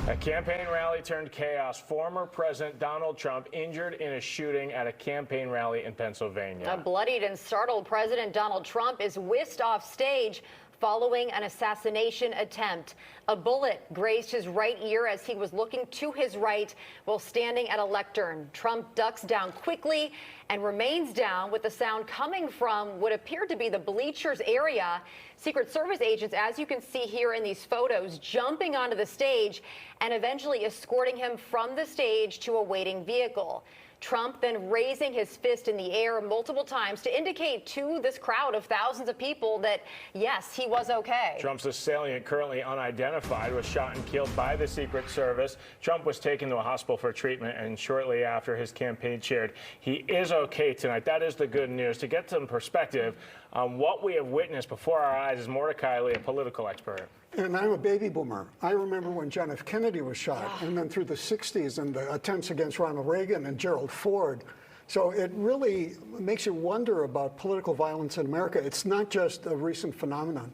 A campaign rally turned chaos. Former President Donald Trump injured in a shooting at a campaign rally in Pennsylvania. A bloodied and startled President Donald Trump is whisked off stage following an assassination attempt. A bullet grazed his right ear as he was looking to his right while standing at a lectern. Trump ducks down quickly and remains down with the sound coming from what appeared to be the bleachers area. Secret Service agents, as you can see here in these photos, jumping onto the stage and eventually escorting him from the stage to a waiting vehicle. Trump then raising his fist in the air multiple times to indicate to this crowd of thousands of people that, yes, he was okay. Trump's assailant, currently unidentified, was shot and killed by the Secret Service. Trump was taken to a hospital for treatment, and shortly after, his campaign shared he is okay tonight. That is the good news. To get some perspective on what we have witnessed before our eyes is Mordecai, a political expert. And I'm a baby boomer. I remember when John F. Kennedy was shot, and then through the 60s and the attempts against Ronald Reagan and Gerald Ford. So it really makes you wonder about political violence in America. It's not just a recent phenomenon.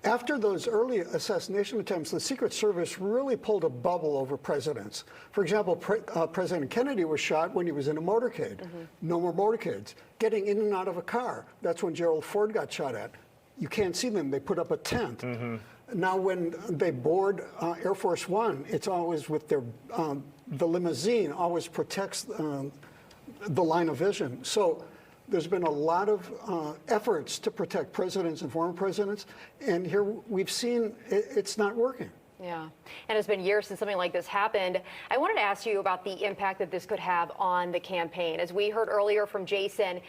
After those early assassination attempts, the Secret Service really pulled a bubble over presidents. For example, President Kennedy was shot when he was in a motorcade. No more motorcades. Getting in and out of a car. That's when Gerald Ford got shot at. You can't see them. They put up a tent. Now, when they board Air Force One, it's always with their the limousine always protects the line of vision. So there's been a lot of efforts to protect presidents and former presidents, and here we've seen it's not working. Yeah, and it's been years since something like this happened. I wanted to ask you about the impact that this could have on the campaign. As we heard earlier from Jason,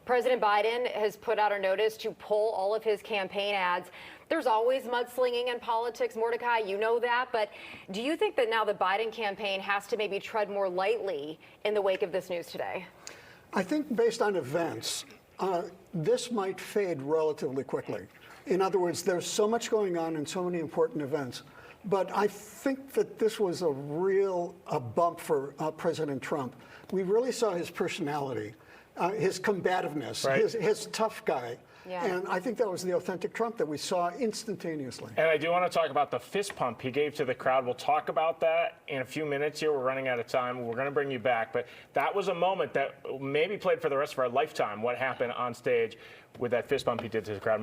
President Biden has put out a notice to pull all of his campaign ads. There's always mudslinging in politics, Mordecai, you know that, but do you think that now the Biden campaign has to maybe tread more lightly in the wake of this news today? I think based on events, this might fade relatively quickly. In other words, there's so much going on and so many important events. But I think that this was a real bump for President Trump. We really saw his personality. His combativeness, right. his tough guy. Yeah. And I think that was the authentic Trump that we saw instantaneously. And I do want to talk about the fist pump he gave to the crowd. We'll talk about that in a few minutes here. We're running out of time. We're going to bring you back. But that was a moment that maybe played for the rest of our lifetime, what happened on stage with that fist pump he did to the crowd.